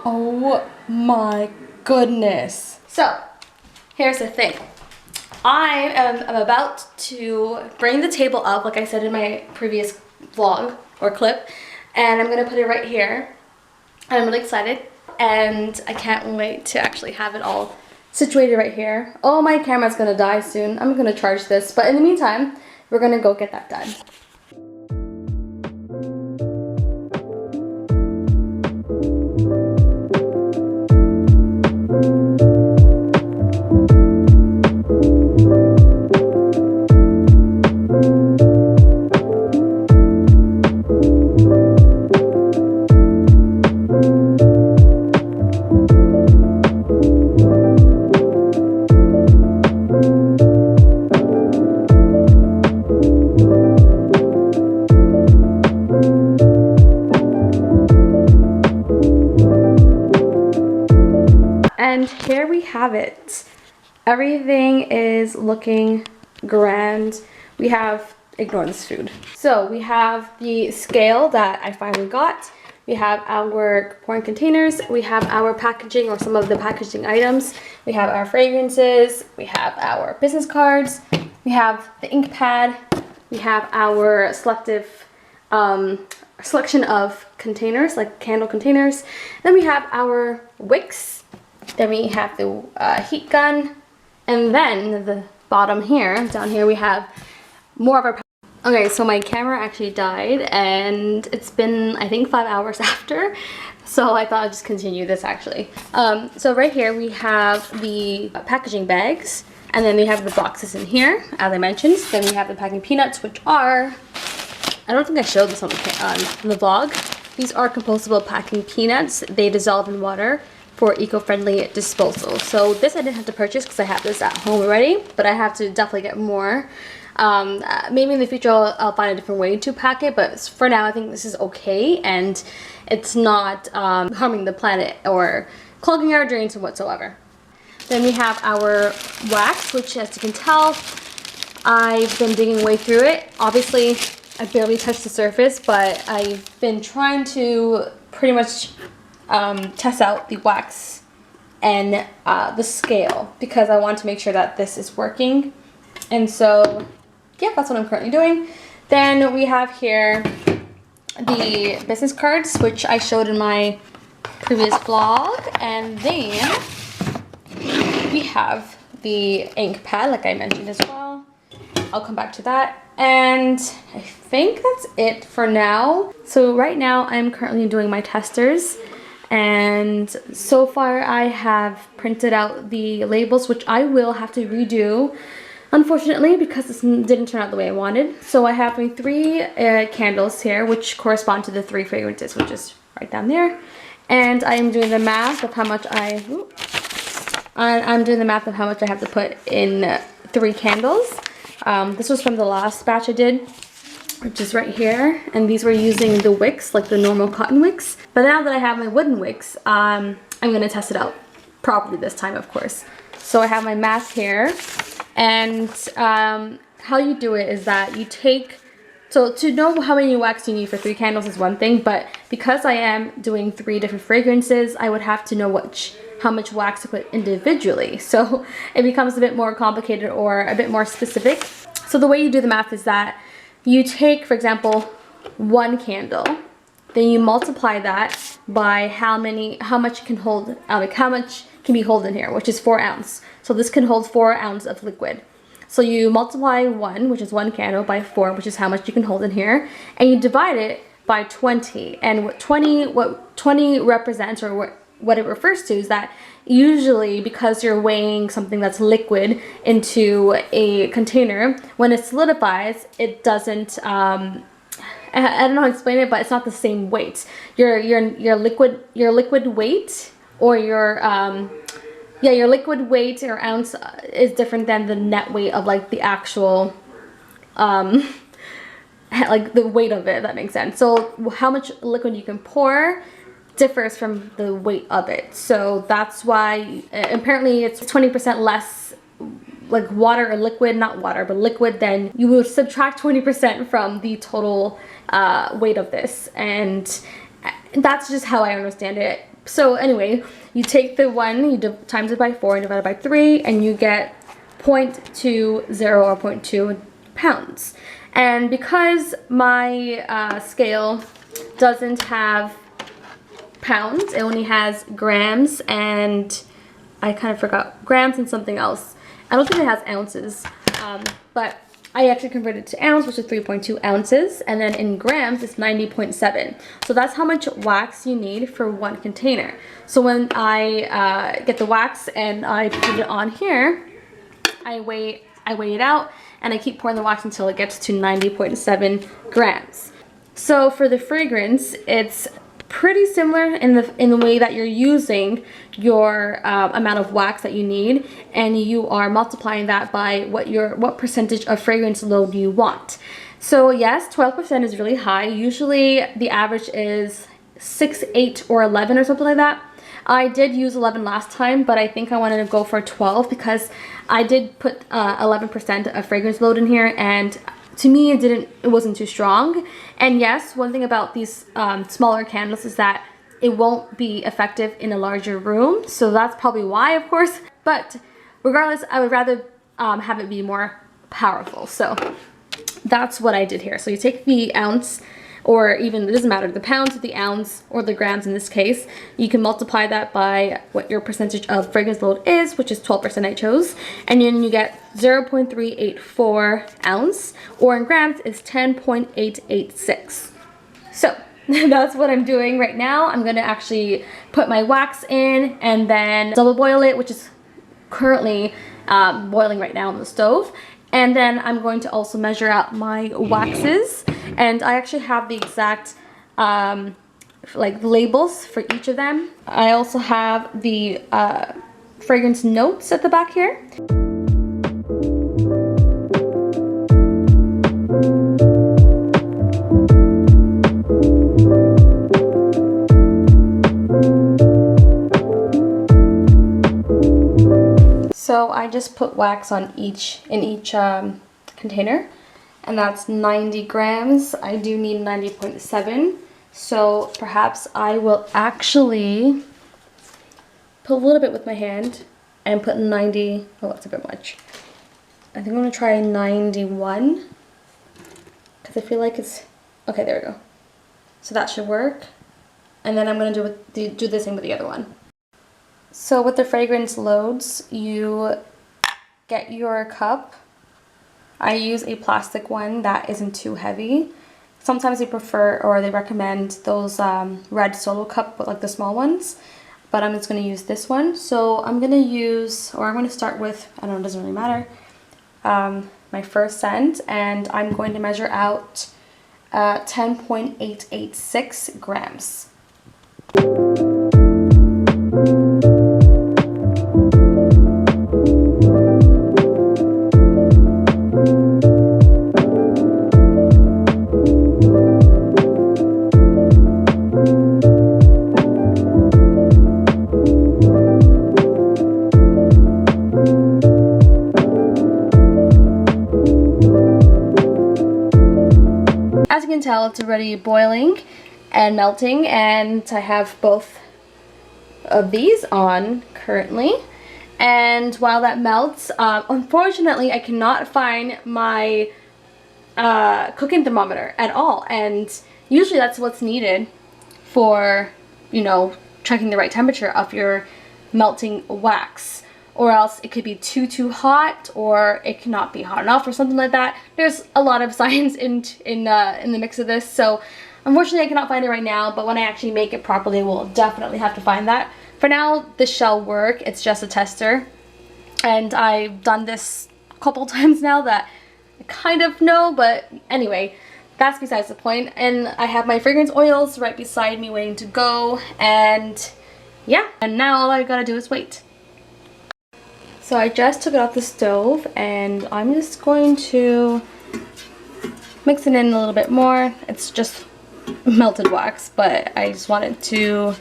Oh my goodness. So, here's the thing. I am about to bring the table up, like I said in my previous vlog or clip, and I'm gonna put it right here. I'm really excited, and I can't wait to actually have it all situated right here. Oh, my camera's gonna die soon. I'm gonna charge this, but in the meantime, we're gonna go get that done. And here we have it. Everything is looking grand. We have, ignore this food. So we have the scale that I finally got. We have our pouring containers. We have our packaging, or some of the packaging items. We have our fragrances. We have our business cards. We have the ink pad. We have our selection of containers, like candle containers. Then we have our wicks. Then we have the heat gun, and then the bottom here, down here, we have more of our. Okay, so my camera actually died, and it's been, I think, 5 hours after, so I thought I'd just continue this actually. So right here we have the packaging bags, and then we have the boxes in here, as I mentioned. Then we have the packing peanuts, which are, I don't think I showed this on the vlog. These are compostable packing peanuts. They dissolve in water for eco-friendly disposal. So this I didn't have to purchase because I have this at home already, but I have to definitely get more. Maybe in the future I'll find a different way to pack it, but for now I think this is okay, and it's not harming the planet or clogging our drains whatsoever. Then we have our wax, which, as you can tell, I've been digging way through it. Obviously I barely touched the surface, but I've been trying to pretty much test out the wax and the scale, because I want to make sure that this is working. And so yeah, that's what I'm currently doing. Then we have here the business cards, which I showed in my previous vlog, and then we have the ink pad, like I mentioned as well. I'll come back to that. And I think that's it for now. So right now I'm currently doing my testers, and so far I have printed out the labels, which I will have to redo, unfortunately, because this didn't turn out the way I wanted. So I have my 3 candles here, which correspond to the 3 fragrances, which is right down there. And I'm doing the math of how much I'm doing the math of how much I have to put in 3 candles. This was from the last batch I did, which is right here, and these were using the wicks, like the normal cotton wicks. But now that I have my wooden wicks, I'm gonna test it out properly this time, of course. So I have my math here, and how you do it is that you take, so to know how many wax you need for 3 candles is one thing, but because I am doing 3 different fragrances, I would have to know how much wax to put individually. So it becomes a bit more complicated or a bit more specific. So the way you do the math is that you take, for example, 1 candle, then you multiply that by how much can hold, like how much can be held in here, which is 4 ounces. So this can hold 4 ounces of liquid. So you multiply 1, which is 1 candle, by 4, which is how much you can hold in here, and you divide it by 20. And what 20 represents, or what it refers to, is that usually, because you're weighing something that's liquid into a container, when it solidifies, it doesn't, I don't know how to explain it, but it's not the same weight. Your liquid weight, or your liquid weight or ounce is different than the net weight of like the actual like the weight of it, if that makes sense. So how much liquid you can pour differs from the weight of it. So that's why apparently it's 20% less like water or liquid, not water, but liquid, then you would subtract 20% from the total weight of this. And that's just how I understand it. So anyway, you take the one, you times it by 4 and divide it by 3, and you get 0.20 or 0.2 pounds. And because my scale doesn't have pounds, it only has grams, and I kind of forgot grams and something else. I don't think it has ounces, but I actually converted to ounce, which is 3.2 ounces, and then in grams it's 90.7. So that's how much wax you need for one container. So when I get the wax and I put it on here, I weigh it out, and I keep pouring the wax until it gets to 90.7 grams. So for the fragrance, it's pretty similar in the way that you're using your amount of wax that you need, and you are multiplying that by what percentage of fragrance load you want. So yes, 12% is really high. Usually the average is 6, 8, or 11 or something like that. I did use 11 last time, but I think I wanted to go for 12 because I did put 11% of fragrance load in here, and to me it wasn't too strong. And yes, one thing about these smaller candles is that it won't be effective in a larger room, so that's probably why, of course. But regardless, I would rather have it be more powerful. So that's what I did here. So you take the ounce, or even, it doesn't matter, the pounds, the ounce, or the grams in this case. You can multiply that by what your percentage of fragrance load is, which is 12% I chose, and then you get 0.384 ounce, or in grams is 10.886. So that's what I'm doing right now. I'm gonna actually put my wax in and then double boil it, which is currently boiling right now on the stove. And then I'm going to also measure out my waxes, and I actually have the exact like labels for each of them. I also have the fragrance notes at the back here. So I just put wax on in each container, and that's 90 grams. I do need 90.7, so perhaps I will actually put a little bit with my hand and put 90. Oh, that's a bit much. I think I'm gonna try 91 because I feel like it's okay. There we go. So that should work, and then I'm gonna do the same with the other one. So with the fragrance loads, you get your cup. I use a plastic one that isn't too heavy. Sometimes they prefer, or they recommend, those red solo cup, but like the small ones. But I'm just going to use this one. So I'm going to use, or I'm going to start with, I don't know, it doesn't really matter, my first scent, and I'm going to measure out 10.886 grams. As you can tell, it's already boiling and melting, and I have both of these on currently. And while that melts, unfortunately I cannot find my cooking thermometer at all, and usually that's what's needed for, you know, checking the right temperature of your melting wax. Or else it could be too hot, or it cannot be hot enough, or something like that. There's a lot of science in the mix of this, so unfortunately I cannot find it right now, but when I actually make it properly, we'll definitely have to find that. For now, this shall work. It's just a tester, and I've done this a couple times now that I kind of know, but anyway, that's besides the point. And I have my fragrance oils right beside me waiting to go, and yeah, and now all I gotta do is wait. So I just took it off the stove, and I'm just going to mix it in a little bit more. It's just melted wax, but I just want it to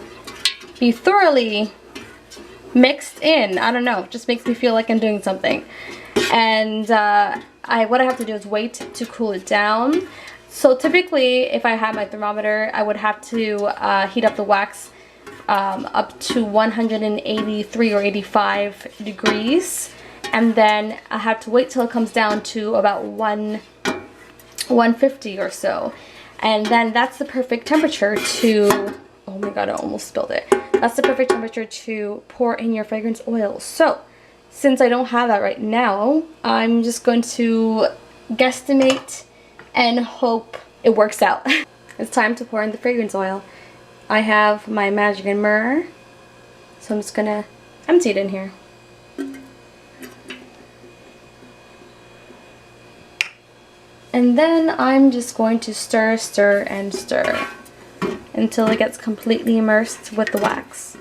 be thoroughly mixed in. I don't know, it just makes me feel like I'm doing something. And what I have to do is wait to cool it down. So typically, if I had my thermometer, I would have to heat up the wax up to 183 or 85 degrees. And then I have to wait till it comes down to about 150 or so. And then that's the perfect temperature to, oh my god, I almost spilled it. That's the perfect temperature to pour in your fragrance oil. So, since I don't have that right now, I'm just going to guesstimate and hope it works out. It's time to pour in the fragrance oil. I have my magic mirror, so I'm just gonna empty it in here. And then I'm just going to stir, stir, and stir until it gets completely immersed with the wax.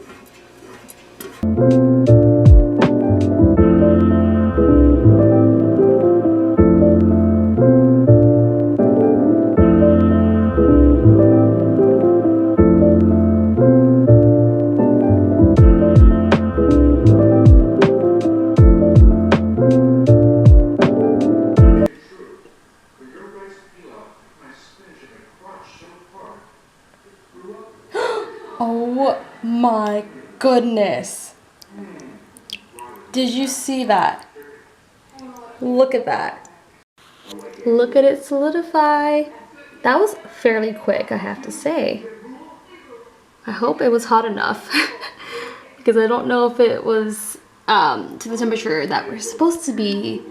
Oh my goodness. Did you see that? Look at that. Look at it solidify. That was fairly quick, I have to say. I hope it was hot enough because I don't know if it was to the temperature that we're supposed to be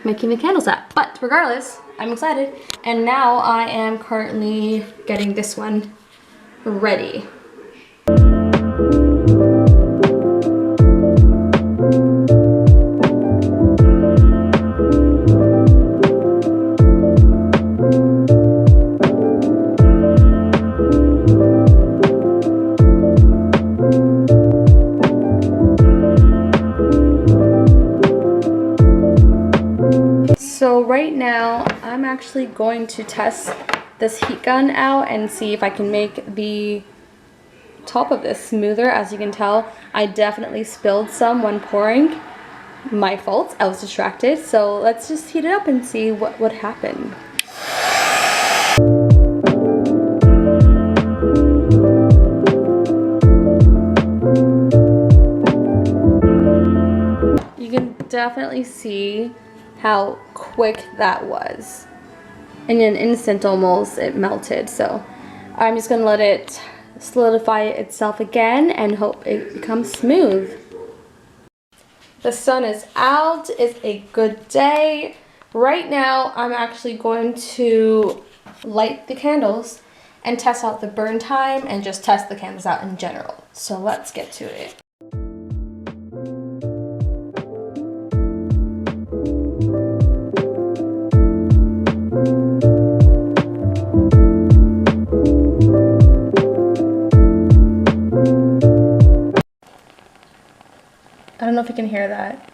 making the candles at. But regardless, I'm excited. And now I am currently getting this one ready. So right now, I'm actually going to test this heat gun out and see if I can make the top of this smoother. As you can tell, I definitely spilled some when pouring. My fault, I was distracted. So let's just heat it up and see what would happen. You can definitely see how quick that was. In an instant almost, it melted. So I'm just gonna let it solidify itself again and hope it becomes smooth. The sun is out. It's a good day. Right now, I'm actually going to light the candles and test out the burn time and just test the candles out in general. So let's get to it. I don't know if you can hear that,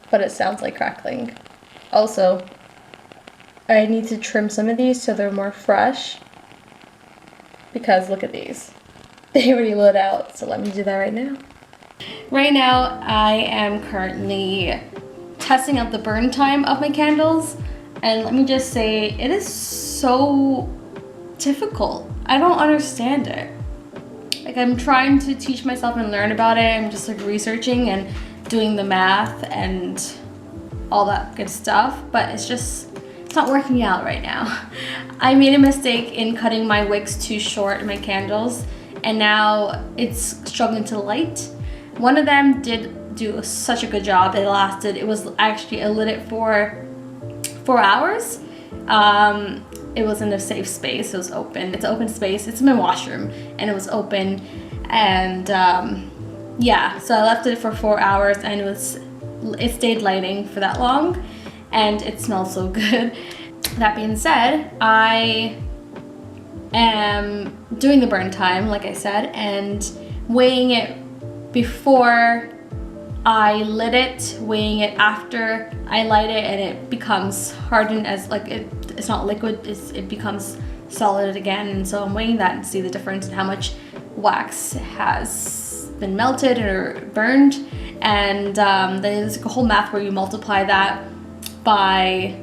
but it sounds like crackling. Also, I need to trim some of these so they're more fresh, because look at these. They already lit out, so let me do that right now. Right now, I am currently testing out the burn time of my candles, and let me just say, it is so difficult. I don't understand it. Like, I'm trying to teach myself and learn about it. I'm just like researching and doing the math and all that good stuff, but it's not working out right now. I made a mistake in cutting my wicks too short in my candles, and now it's struggling to light. One of them did do such a good job. It was actually, I lit it for 4 hours. It was in a safe space. It was open. It's an open space. It's in my washroom, and it was open. And yeah, so I left it for 4 hours, and it stayed lighting for that long, and it smells so good. That being said, I am doing the burn time, like I said, and weighing it before I lit it, weighing it after I light it, and it becomes hardened as like it's not liquid, it becomes solid again. And so I'm weighing that and see the difference in how much wax has been melted or burned. And there's a whole math where you multiply that by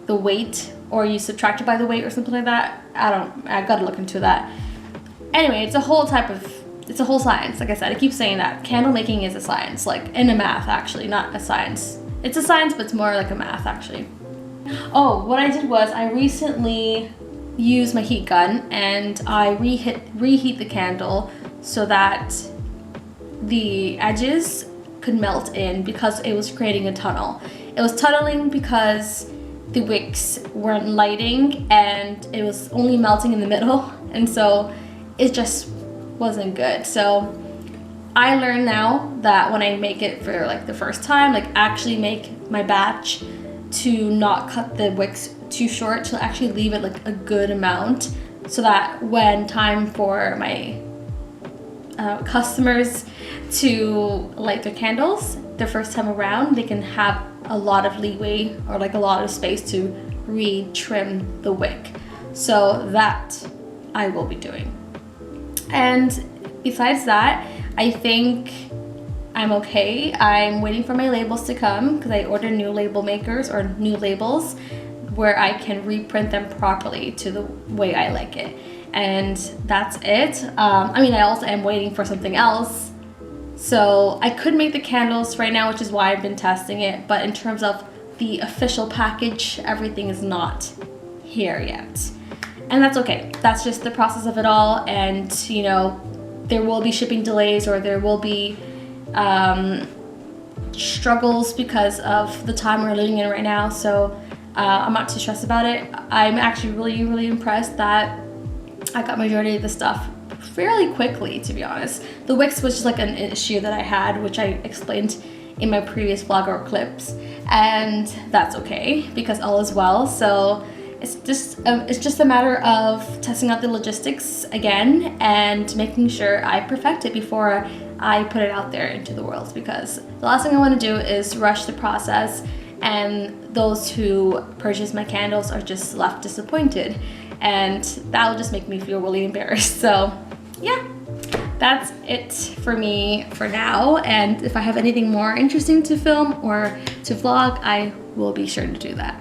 the weight, or you subtract it by the weight or something like that. I gotta look into that. Anyway, it's a whole science. Like I said, I keep saying that. Candle making is a science, like in a math actually, not a science. It's a science, but it's more like a math actually. Oh, what I did was I recently used my heat gun and I reheat the candle so that the edges could melt in, because it was creating a tunnel. It was tunneling because the wicks weren't lighting and it was only melting in the middle, and so it just wasn't good. So I learned now that when I make it for like the first time, like actually make my batch, to not cut the wicks too short, to actually leave it like a good amount, so that when time for my customers to light their candles the first time around, they can have a lot of leeway or like a lot of space to re-trim the wick. So that I will be doing. And besides that, I think I'm okay. I'm waiting for my labels to come because I ordered new label makers or new labels where I can reprint them properly to the way I like it. And that's it. I mean, I also am waiting for something else. So I could make the candles right now, which is why I've been testing it. But in terms of the official package, everything is not here yet. And that's okay. That's just the process of it all. And, you know, there will be shipping delays, or there will be struggles because of the time we're living in right now. So I'm not too stressed about it. I'm actually really impressed that I got majority of the stuff fairly quickly, to be honest. The wicks was just like an issue that I had, which I explained in my previous vlog or clips, and that's okay because all is well. So it's just a matter of testing out the logistics again and making sure I perfect it before I put it out there into the world, because the last thing I want to do is rush the process and those who purchase my candles are just left disappointed, and that will just make me feel really embarrassed. So yeah, that's it for me for now, and if I have anything more interesting to film or to vlog, I will be sure to do that.